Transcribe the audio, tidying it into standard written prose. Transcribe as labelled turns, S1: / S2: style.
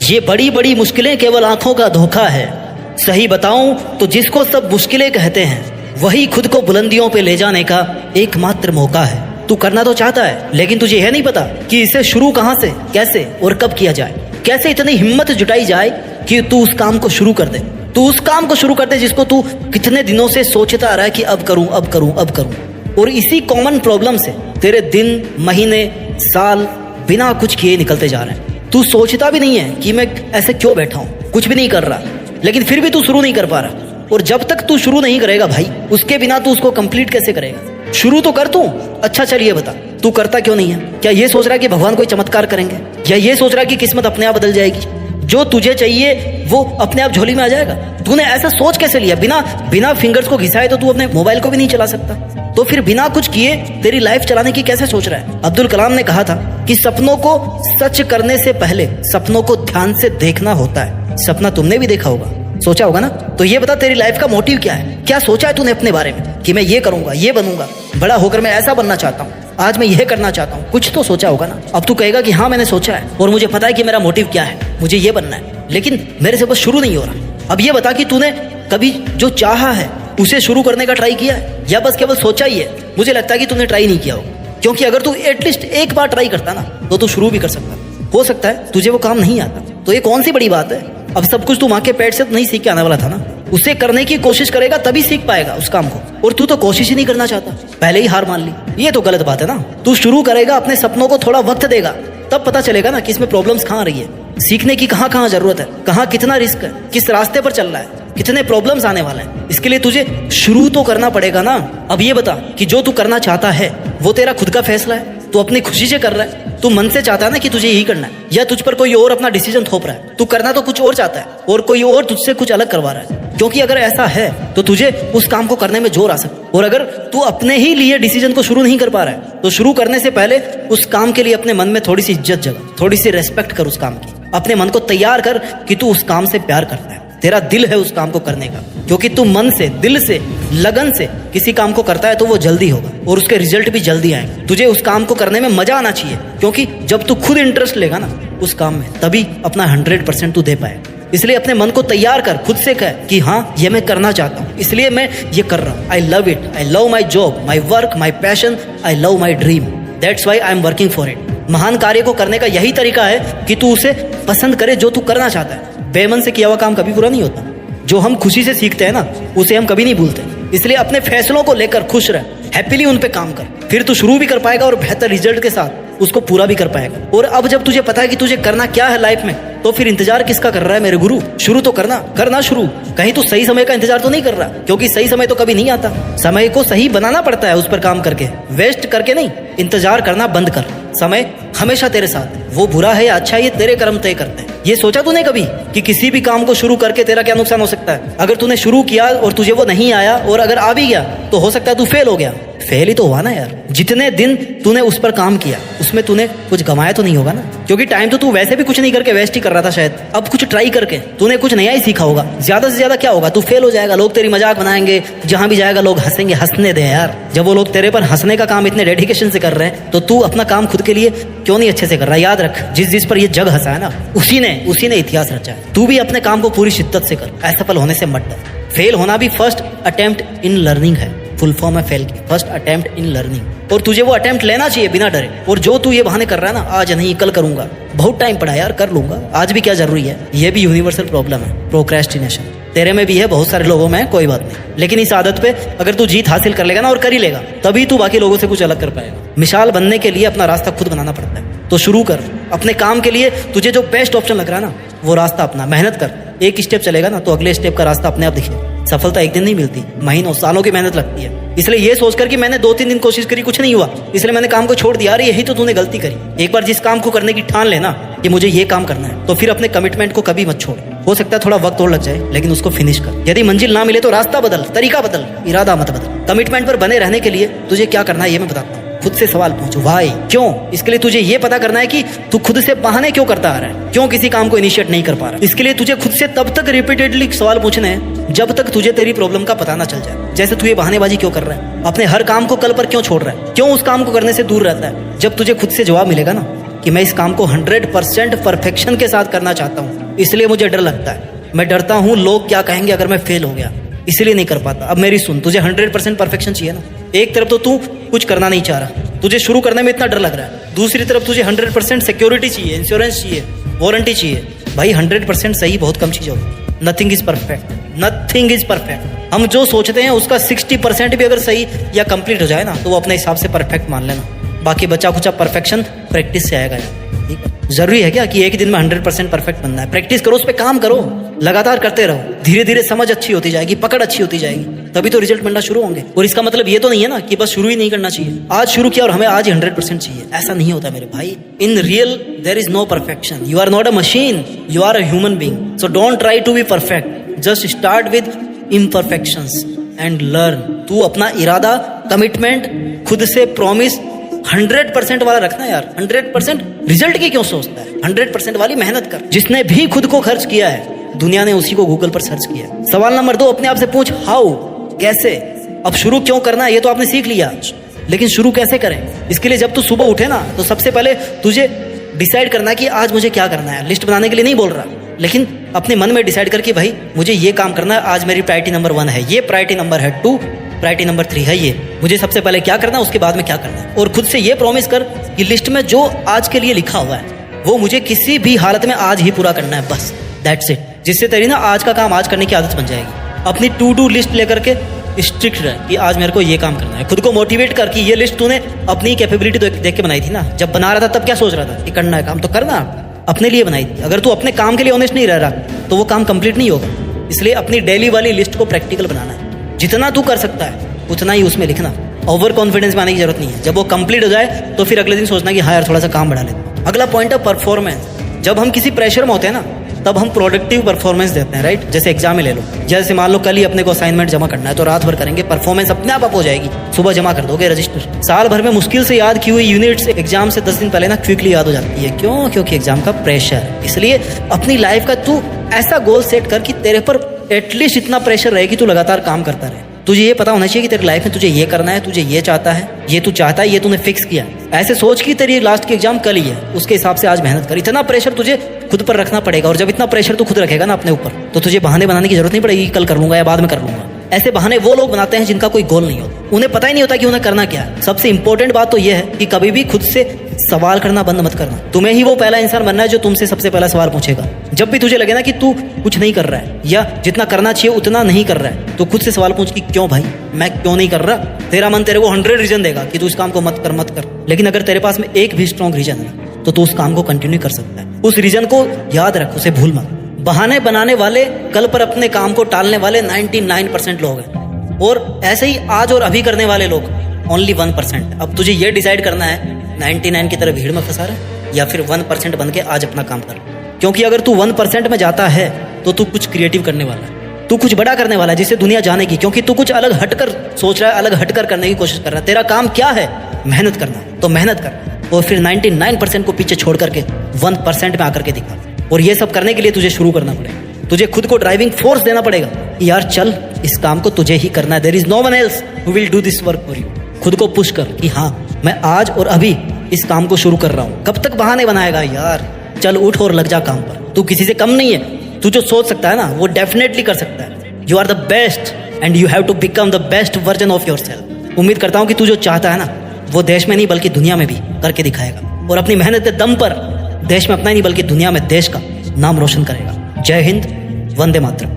S1: ये बड़ी बड़ी मुश्किलें केवल आंखों का धोखा है। सही बताऊं तो जिसको सब मुश्किलें कहते हैं वही खुद को बुलंदियों पे ले जाने का एकमात्र मौका है। तू करना तो चाहता है लेकिन तुझे यह नहीं पता कि इसे शुरू कहां से, कैसे और कब किया जाए। कैसे इतनी हिम्मत जुटाई जाए कि तू उस काम को शुरू कर दे। तू उस काम को शुरू कर दे जिसको तू कितने दिनों से सोचता आ रहा है कि अब करूं अब करूं अब करूं। और इसी कॉमन प्रॉब्लम से तेरे दिन, महीने, साल बिना कुछ किए निकलते जा रहे हैं। तू सोचता भी नहीं है कि मैं ऐसे क्यों बैठा हूं, कुछ भी नहीं कर रहा, लेकिन फिर भी तू शुरू नहीं कर पा रहा। और जब तक तू शुरू नहीं करेगा भाई, उसके बिना तू उसको कंप्लीट कैसे करेगा। शुरू तो कर तू। अच्छा चल ये बता, तू करता क्यों नहीं है? क्या ये सोच रहा है कि भगवान कोई चमत्कार करेंगे, या ये सोच रहा है कि किस्मत अपने आप बदल जाएगी, जो तुझे चाहिए वो अपने आप झोली में आ जाएगा? तूने ऐसा सोच कैसे लिया? बिना फिंगर्स को घिसाए तो तू अपने मोबाइल को भी नहीं चला सकता, तो फिर बिना कुछ किए तेरी लाइफ चलाने की कैसे सोच रहा है? अब्दुल कलाम ने कहा था कि सपनों को सच करने से पहले सपनों को ध्यान से देखना होता है। सपना तुमने भी देखा होगा, सोचा होगा ना? तो ये बता, तेरी लाइफ का मोटिव क्या है? क्या सोचा है तूने अपने बारे में कि मैं ये करूंगा, ये बनूंगा, बड़ा होकर मैं ऐसा बनना चाहता हूँ, आज मैं यह करना चाहता हूँ? कुछ तो सोचा होगा ना। अब तू कहेगा कि हाँ मैंने सोचा है और मुझे पता है कि मेरा मोटिव क्या है, मुझे ये बनना है, लेकिन मेरे से बस शुरू नहीं हो रहा। अब ये बता कि तूने कभी जो चाहा है उसे शुरू करने का ट्राई किया है, या बस केवल सोचा ही है? मुझे लगता है कि तूने ट्राई नहीं किया होगा, क्योंकि अगर तू एटलीस्ट एक बार ट्राई करता ना तो तू शुरू भी कर सकता। हो सकता है तुझे वो काम नहीं आता, तो ये कौन सी बड़ी बात है? अब सब कुछ तू माँ के पेट से तो नहीं सीख के आने वाला था ना। उसे करने की कोशिश करेगा तभी सीख पाएगा उस काम को, और तू तो कोशिश ही नहीं करना चाहता, पहले ही हार मान ली। ये तो गलत बात है ना। तू शुरू करेगा, अपने सपनों को थोड़ा वक्त देगा, तब पता चलेगा ना कि इसमें प्रॉब्लम्स कहाँ आ रही है, सीखने की कहाँ कहाँ जरूरत है, कहाँ कितना रिस्क है, किस रास्ते पर चल रहा है, कितने प्रॉब्लम्स आने वाले हैं। इसके लिए तुझे शुरू तो करना पड़ेगा ना। अब ये बता कि जो तू करना चाहता है वो तेरा खुद का फैसला है, तू अपनी खुशी से कर रहा है, तू मन से चाहता है ना कि तुझे यही करना है, या तुझ पर कोई और अपना डिसीजन थोप रहा है? तू करना तो कुछ और चाहता है और कोई और तुझसे कुछ अलग करवा रहा है। क्योंकि अगर ऐसा है तो तुझे उस काम को करने में जोर आ सकता। और अगर तू अपने ही लिए डिसीजन को शुरू नहीं कर पा रहा है तो शुरू करने से पहले उस काम के लिए अपने मन में थोड़ी सी इज्जत जगा, थोड़ी सी रेस्पेक्ट कर उस काम की। अपने मन को तैयार कर कि तू उस काम से प्यार करता है, तेरा दिल है उस काम को करने का। क्योंकि तू मन से, दिल से, लगन से किसी काम को करता है तो वो जल्दी होगा और उसके रिजल्ट भी जल्दी आएंगे। तुझे उस काम को करने में मजा आना चाहिए, क्योंकि जब तू खुद इंटरेस्ट लेगा ना उस काम में, तभी अपना 100% तू दे पाएगा। इसलिए अपने मन को तैयार कर, खुद से कह कि हाँ ये मैं करना चाहता हूँ, इसलिए मैं ये कर रहा हूँ। I love it, I love my job, my work, my passion, I love my dream, that's why I am working for it. महान कार्य को करने का यही तरीका है कि तू उसे पसंद करे जो तू करना चाहता है। बेमन से किया हुआ काम कभी पूरा नहीं होता। जो हम खुशी से सीखते हैं ना उसे हम कभी नहीं भूलते। इसलिए अपने फैसलों को लेकर खुश रह, हैप्पीली उन पे काम कर, फिर तू शुरू भी कर पाएगा और बेहतर रिजल्ट के साथ उसको पूरा भी कर पाएगा। और अब जब तुझे पता है कि तुझे करना क्या है लाइफ में, तो फिर इंतजार किसका कर रहा है मेरे गुरु? शुरू तो करना शुरू। कहीं तू सही समय का इंतजार तो नहीं कर रहा, क्योंकि सही समय तो कभी नहीं आता। समय को सही बनाना पड़ता है, उस पर काम करके, वेस्ट करके नहीं। इंतजार करना बंद कर, समय हमेशा तेरे साथ। वो बुरा है या अच्छा, ये तेरे कर्म तय करते हैं। ये सोचा तूने कभी कि किसी भी काम को शुरू करके तेरा क्या नुकसान हो सकता है? अगर तूने शुरू किया और तुझे वो नहीं आया, और अगर आ भी गया तो हो सकता है तू फेल हो गया। फेल ही तो हुआ ना यार। जितने दिन तूने उस पर काम किया उसमें तूने कुछ गंवाया तो नहीं होगा ना, क्योंकि टाइम तो तू वैसे भी कुछ नहीं करके वेस्ट ही कर रहा था शायद। अब कुछ ट्राई करके तूने कुछ नया ही सीखा होगा। ज्यादा से ज्यादा क्या होगा, तू फेल हो जाएगा, लोग तेरी मजाक बनाएंगे, जहां भी जाएगा लोग हंसेंगे। हंसने दे यार, जब वो लोग तेरे पर हंसने का काम इतने डेडिकेशन से कर रहे हैं तो तू अपना काम खुद के लिए क्यों नहीं अच्छे से कर रहा है? याद रख, जिस पर ये जग हंसा है ना उसी ने इतिहास रचा है। तू भी अपने काम को पूरी शिद्दत से कर, असफल होने से मत डर। फेल होना भी फर्स्ट अटेम्प्ट इन लर्निंग है, फुल फॉर्म है फेल की, फर्स्ट अटेम्प्ट इन लर्निंग। और तुझे वो अटेम्प्ट लेना चाहिए बिना डरे। और जो तू ये बहाने कर रहा है ना, आज नहीं कल करूंगा, बहुत टाइम पड़ा यार, कर लूंगा, आज भी क्या जरूरी है? ये भी यूनिवर्सल प्रॉब्लम है, प्रोक्रेस्टिनेशन। तेरे में भी है, बहुत सारे लोगों में है, कोई बात नहीं, लेकिन इस आदत पे अगर तू जीत हासिल कर लेगा ना और कर ही लेगा, तभी तू बाकी लोगों से कुछ अलग कर पाएगा। मिसाल बनने के लिए अपना रास्ता खुद बनाना पड़ता है, तो शुरू कर अपने काम के लिए। तुझे जो बेस्ट ऑप्शन लग रहा है ना वो रास्ता अपना, मेहनत कर। एक स्टेप चलेगा ना तो अगले स्टेप का रास्ता अपने आप दिखेगा। सफलता एक दिन नहीं मिलती, महीनों सालों की मेहनत लगती है। इसलिए ये सोचकर कि मैंने 2-3 दिन कोशिश करी, कुछ नहीं हुआ, इसलिए मैंने काम को छोड़ दिया, अरे यही तो तूने गलती करी। एक बार जिस काम को करने की ठान लेना कि मुझे ये काम करना है, तो फिर अपने कमिटमेंट को कभी मत छोड़। हो सकता है थोड़ा वक्त और लग जाए, लेकिन उसको फिनिश कर। यदि मंजिल ना मिले तो रास्ता बदल, तरीका बदल, इरादा मत बदल। कमिटमेंट पर बने रहने के लिए तुझे क्या करना है ये मैं बताता हूँ। खुद से सवाल पूछो, वाई, क्यों? इसके लिए तुझे ये पता करना है कि तू खुद से बहाने क्यों करता आ रहा है, क्यों किसी काम को इनिशिएट नहीं कर पा रहा। इसके लिए तुझे खुद से तब तक रिपीटेडली सवाल पूछने हैं जब तक तुझे तेरी प्रॉब्लम का पता ना चल जाए। जैसे तू ये बहानेबाजी क्यों कर रहा है, अपने हर काम को कल पर क्यों छोड़ रहा है, क्यों उस काम को करने से दूर रहता है। जब तुझे खुद से जवाब मिलेगा ना कि मैं इस काम को 100% परफेक्शन के साथ करना चाहता हूँ, इसलिए मुझे डर लगता है। मैं डरता हूँ लोग क्या कहेंगे अगर मैं फेल हो गया, इसलिए नहीं कर पाता। अब मेरी सुन, तुझे 100% परफेक्शन चाहिए ना। एक तरफ तो तू कुछ करना नहीं चाह रहा, तुझे शुरू करने में इतना डर लग रहा है, दूसरी तरफ तुझे 100% सिक्योरिटी चाहिए, इंश्योरेंस चाहिए, वारंटी चाहिए। भाई 100% सही बहुत कम चीज़ होगी। Nothing is perfect, nothing is perfect. हम जो सोचते हैं उसका 60% भी अगर सही या कंप्लीट हो जाए ना तो वो अपने हिसाब से परफेक्ट मान लेना। बाकी बचा कुचा परफेक्शन प्रैक्टिस से आएगा यार। ठीक है, जरूरी है क्या कि एक ही दिन में 100% परफेक्ट बनना है? प्रैक्टिस करो, उस पर काम करो, लगातार करते रहो, धीरे धीरे समझ अच्छी होती जाएगी, पकड़ अच्छी होती जाएगी, तभी तो रिजल्ट मिलना शुरू होंगे। और इसका मतलब ये तो नहीं है ना कि बस शुरू ही नहीं करना चाहिए, आज शुरू किया और हमें आज ही 100% चाहिए, ऐसा नहीं होता मेरे भाई। In real there is no perfection. You are not a machine, you are a human being. So don't try to be perfect, just start with imperfections and learn. तू अपना इरादा, कमिटमेंट, खुद से प्रॉमिस 100% वाला रखना यार। 100% रिजल्ट की क्यों सोचता है? 100% वाली मेहनत कर। जिसने भी खुद को खर्च किया है दुनिया ने उसी को गूगल पर सर्च किया। सवाल नंबर 2, अपने आप से पूछ हाउ, कैसे। अब शुरू क्यों करना है ये तो आपने सीख लिया, लेकिन शुरू कैसे करें? इसके लिए जब तू सुबह उठे ना तो सबसे पहले तुझे डिसाइड करना है कि आज मुझे क्या करना है। लिस्ट बनाने के लिए नहीं बोल रहा, लेकिन अपने मन में डिसाइड कर कि भाई मुझे ये काम करना है, आज मेरी प्रायोरिटी नंबर 1 है, ये प्रायोरिटी नंबर है 2, प्रायोरिटी नंबर 3 है ये, मुझे सबसे पहले क्या करना है, उसके बाद में क्या करना है। और खुद से ये प्रॉमिस कर कि लिस्ट में जो आज के लिए लिखा हुआ है वो मुझे किसी भी हालत में आज ही पूरा करना है, बस दैट्स इट। जिससे तेरी ना आज का काम आज करने की आदत बन जाएगी। अपनी टू डू लिस्ट लेकर के स्ट्रिक्ट रह कि आज मेरे को ये काम करना है। खुद को मोटिवेट कर कि ये लिस्ट तूने अपनी कैपेबिलिटी देख के बनाई थी ना। जब बना रहा था तब क्या सोच रहा था कि करना है काम तो करना, अपने लिए बनाई थी। अगर तू अपने काम के लिए ऑनेस्ट नहीं रह रहा तो वो काम कंप्लीट नहीं होगा। इसलिए अपनी डेली वाली लिस्ट को प्रैक्टिकल बनाना है। जितना तू कर सकता है उतना ही उसमें लिखना। ओवर कॉन्फिडेंस में आने की जरूरत नहीं है। जब वो कंप्लीट हो जाए तो फिर अगले दिन सोचना कि हाँ यार थोड़ा सा काम बढ़ा लेते। अगला पॉइंट है परफॉर्मेंस। जब हम किसी प्रेशर में होते हैं ना तब हम प्रोडक्टिव परफॉर्मेंस देते हैं, राइट। जैसे एग्जाम में ले लो, जैसे मान लो कल ही अपने को असाइनमेंट जमा करना है तो रात भर करेंगे, परफॉर्मेंस अपने आप हो जाएगी, सुबह जमा कर दोगे रजिस्टर। साल भर में मुश्किल से याद की हुई यूनिट्स एग्जाम से 10 दिन पहले ना क्विकली याद हो जाती है। क्यों? क्योंकि एग्जाम का प्रेशर। इसलिए अपनी लाइफ का तू ऐसा गोल सेट कर कि तेरे पर एटलीस्ट इतना प्रेशर रहे कि तू लगातार काम करता रहे। तुझे ये पता होना चाहिए कि तेरी लाइफ में तुझे ये करना है, तुझे ये चाहता है, ये तू चाहता है, ये तूने फिक्स किया। ऐसे सोच कि तेरी लास्ट की एग्जाम कल ही है, उसके हिसाब से आज मेहनत कर। इतना प्रेशर तुझे खुद पर रखना पड़ेगा। और जब इतना प्रेशर तू खुद रखेगा ना अपने ऊपर तो तुझे बहाने बनाने की जरूरत नहीं पड़ेगी, कल कर लूंगा या बाद में कर लूंगा। ऐसे बहाने वो लोग बनाते हैं जिनका कोई गोल नहीं होता, उन्हें पता ही नहीं होता कि उन्हें करना क्या है। सबसे इंपॉर्टेंट बात तो यह है कि कभी भी खुद से सवाल करना बंद मत करना। तुम्हें ही वो पहला इंसान बनना है जो तुमसे सबसे पहला सवाल पूछेगा। जब भी तुझे लगे ना कि तू कुछ नहीं कर रहा है या जितना करना चाहिए उतना नहीं कर रहा है तो खुद से सवाल पूछ कि क्यों भाई, मैं क्यों नहीं कर रहा। तेरा मन तेरे को 100 रीजन देगा कि तू इस काम को मत कर। लेकिन अगर तेरे पास में एक भी स्ट्रॉन्ग रीजन है तो तू उस काम को कंटिन्यू कर सकता है। उस रीजन को याद रख, उसे भूल मत। बहाने बनाने वाले, कल पर अपने काम को टालने वाले 99% लोग हैं, और ऐसे ही आज और अभी करने वाले लोग ओनली 1%। अब तुझे ये डिसाइड करना है 99 की तरह भीड़ में फंसा रहा या फिर 1% बन के आज अपना काम कर। क्योंकि अगर तू 1% में जाता है तो तू कुछ क्रिएटिव करने वाला है, तू कुछ बड़ा करने वाला है जिससे दुनिया जानेगी। क्योंकि तू कुछ अलग हटकर सोच रहा है, अलग हटकर करने की कोशिश कर रहा है। तेरा काम क्या है? मेहनत करना, तो मेहनत कर और फिर 99% को पीछे छोड़ करके 1% में आकर के दिखा। और ये सब करने के लिए तुझे शुरू करना पड़ेगा। तुझे खुद को ड्राइविंग फोर्स देना पड़ेगा कि यार चल, इस काम को तुझे ही करना है। There is no one else who will do this work for you. खुद को पुश कर कि हाँ मैं आज और अभी इस काम को शुरू कर रहा हूँ। कब तक बहाने बनाएगा यार? चल उठ और लग जा काम पर। तू किसी से कम नहीं है। तू जो सोच सकता है ना वो डेफिनेटली कर सकता है। You are the best and you have to become the best version of yourself. उम्मीद करता हूँ कि तू जो चाहता है ना वो देश में नहीं बल्कि दुनिया में भी करके दिखाएगा, और अपनी मेहनत के दम पर देश में अपना ही नहीं बल्कि दुनिया में देश का नाम रोशन करेगा। जय हिंद, वंदे मातरम।